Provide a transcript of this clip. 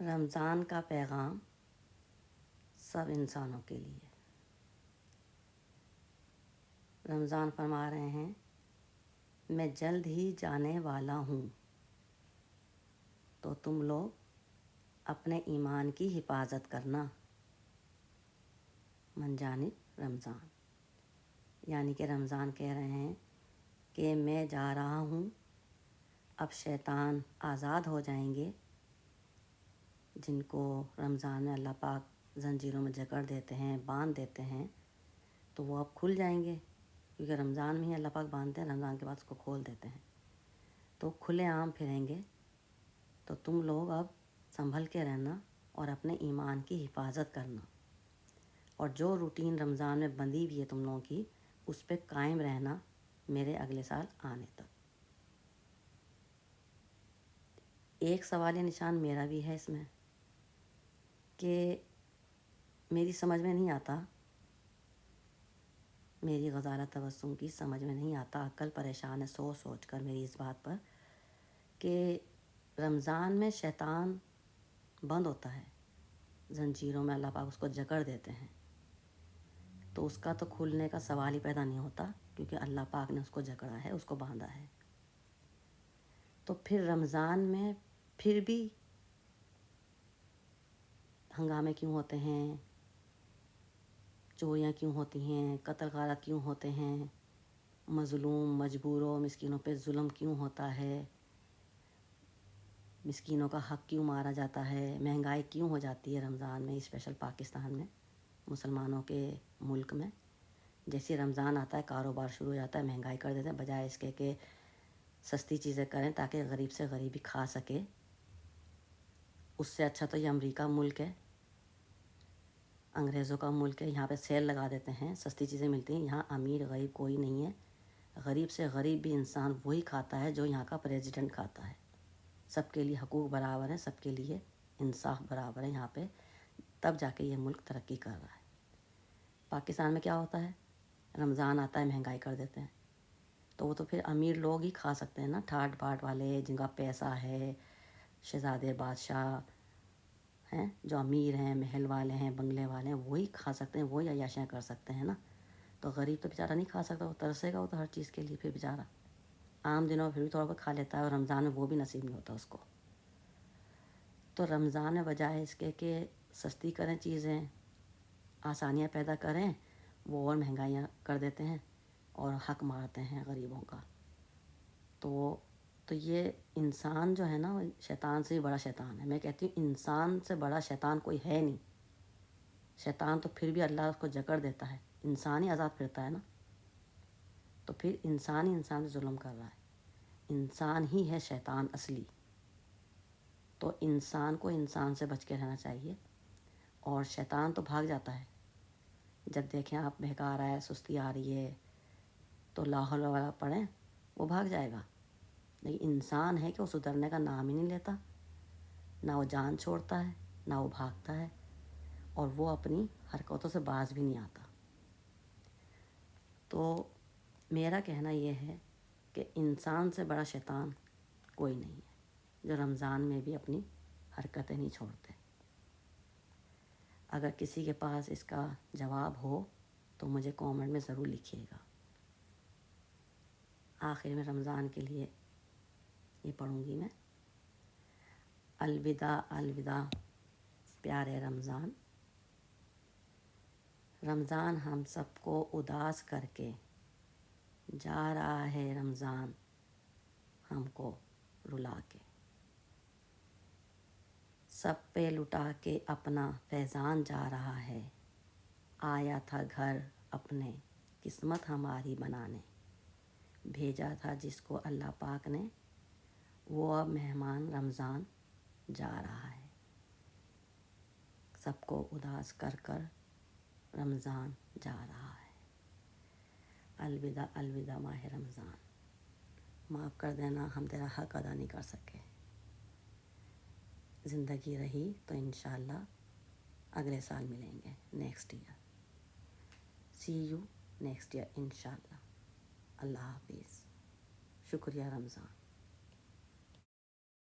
رمضان کا پیغام سب انسانوں کے لیے۔ رمضان فرما رہے ہیں میں جلد ہی جانے والا ہوں، تو تم لوگ اپنے ایمان کی حفاظت کرنا۔ من جانب رمضان، یعنی کہ رمضان کہہ رہے ہیں کہ میں جا رہا ہوں، اب شیطان آزاد ہو جائیں گے۔ جن کو رمضان میں اللہ پاک زنجیروں میں جکڑ دیتے ہیں، باندھ دیتے ہیں، تو وہ اب کھل جائیں گے، کیونکہ رمضان میں ہی اللہ پاک باندھتے ہیں، رمضان کے بعد اس کو کھول دیتے ہیں، تو کھلے عام پھریں گے۔ تو تم لوگ اب سنبھل کے رہنا اور اپنے ایمان کی حفاظت کرنا، اور جو روٹین رمضان میں بندھی ہوئی ہے تم لوگوں کی، اس پہ قائم رہنا میرے اگلے سال آنے تک۔ ایک سوالیہ نشان میرا بھی ہے اس میں کہ میری سمجھ میں نہیں آتا، میری غزالہ تبسم کی سمجھ میں نہیں آتا، عقل پریشان ہے سوچ سوچ کر میری اس بات پر کہ رمضان میں شیطان بند ہوتا ہے، زنجیروں میں اللہ پاک اس کو جکڑ دیتے ہیں، تو اس کا تو کھلنے کا سوال ہی پیدا نہیں ہوتا، کیونکہ اللہ پاک نے اس کو جکڑا ہے، اس کو باندھا ہے۔ تو پھر رمضان میں پھر بھی ہنگامے کیوں ہوتے ہیں، چوریاں کیوں ہوتی ہیں، قتل غارت کیوں ہوتے ہیں، مظلوم مجبوروں مسکینوں پہ ظلم کیوں ہوتا ہے، مسکینوں کا حق کیوں مارا جاتا ہے، مہنگائی کیوں ہو جاتی ہے رمضان میں، اسپیشل پاکستان میں، مسلمانوں کے ملک میں۔ جیسے رمضان آتا ہے کاروبار شروع ہو جاتا ہے، مہنگائی کر دیتے ہیں، بجائے اس کے کہ سستی چیزیں کریں تاکہ غریب سے غریب بھی کھا سکے۔ اس سے اچھا تو یہ امریکہ ملک ہے، انگریزوں کا ملک ہے، یہاں پہ سیل لگا دیتے ہیں، سستی چیزیں ملتی ہیں، یہاں امیر غریب کوئی نہیں ہے، غریب سے غریب بھی انسان وہی کھاتا ہے جو یہاں کا پریزیڈنٹ کھاتا ہے۔ سب کے لیے حقوق برابر ہیں، سب کے لیے انصاف برابر ہے یہاں پہ، تب جا کے یہ ملک ترقی کر رہا ہے۔ پاکستان میں کیا ہوتا ہے، رمضان آتا ہے مہنگائی کر دیتے ہیں، تو وہ تو پھر امیر لوگ ہی کھا سکتے ہیں نا، ٹھاٹ باٹ والے جن کا پیسہ ہے، شہزادے بادشاہ ہیں جو امیر ہیں، محل والے ہیں، بنگلے والے ہیں، وہی کھا سکتے ہیں، وہی عیاشیاں کر سکتے ہیں نا۔ تو غریب تو بیچارہ نہیں کھا سکتا، وہ ترسے گا وہ تو ہر چیز کے لیے، پھر بیچارہ عام دنوں میں پھر بھی تھوڑا بہت کھا لیتا ہے، اور رمضان میں وہ بھی نصیب نہیں ہوتا اس کو۔ تو رمضان میں بجائے اس کے کہ سستی کریں چیزیں، آسانیاں پیدا کریں، وہ اور مہنگائیاں کر دیتے ہیں اور حق مارتے ہیں غریبوں کا۔ تو یہ انسان جو ہے نا، وہ شیطان سے بھی بڑا شیطان ہے۔ میں کہتی ہوں انسان سے بڑا شیطان کوئی ہے نہیں۔ شیطان تو پھر بھی اللہ اس کو جکڑ دیتا ہے، انسان ہی آزاد پھرتا ہے نا، تو پھر انسان ہی انسان سے ظلم کر رہا ہے، انسان ہی ہے شیطان اصلی۔ تو انسان کو انسان سے بچ کے رہنا چاہیے، اور شیطان تو بھاگ جاتا ہے جب دیکھیں آپ بہکا رہا ہے، سستی آ رہی ہے، تو لا حول ولا پڑھیں، وہ بھاگ جائے گا۔ لیکن انسان ہے کہ وہ سدھرنے کا نام ہی نہیں لیتا، نہ وہ جان چھوڑتا ہے، نہ وہ بھاگتا ہے، اور وہ اپنی حرکتوں سے باز بھی نہیں آتا۔ تو میرا کہنا یہ ہے کہ انسان سے بڑا شیطان کوئی نہیں ہے، جو رمضان میں بھی اپنی حرکتیں نہیں چھوڑتے۔ اگر کسی کے پاس اس کا جواب ہو تو مجھے کامنٹ میں ضرور لکھیے گا۔ آخر میں رمضان کے لیے یہ پڑھوں گی میں، الوداع الوداع پیارے رمضان، رمضان ہم سب کو اداس کر کے جا رہا ہے، رمضان ہم کو رلا کے، سب پہ لٹا کے اپنا فیضان جا رہا ہے، آیا تھا گھر اپنے قسمت ہماری بنانے، بھیجا تھا جس کو اللہ پاک نے، وہ اب مہمان رمضان جا رہا ہے۔ سب کو اداس کر کر رمضان جا رہا ہے۔ الوداع الوداع ماہ رمضان، معاف کر دینا ہم تیرا حق ادا نہیں کر سکے، زندگی رہی تو انشاءاللہ اگلے سال ملیں گے، next year, see you next year انشاءاللہ۔ اللہ حافظ، شکریہ رمضان۔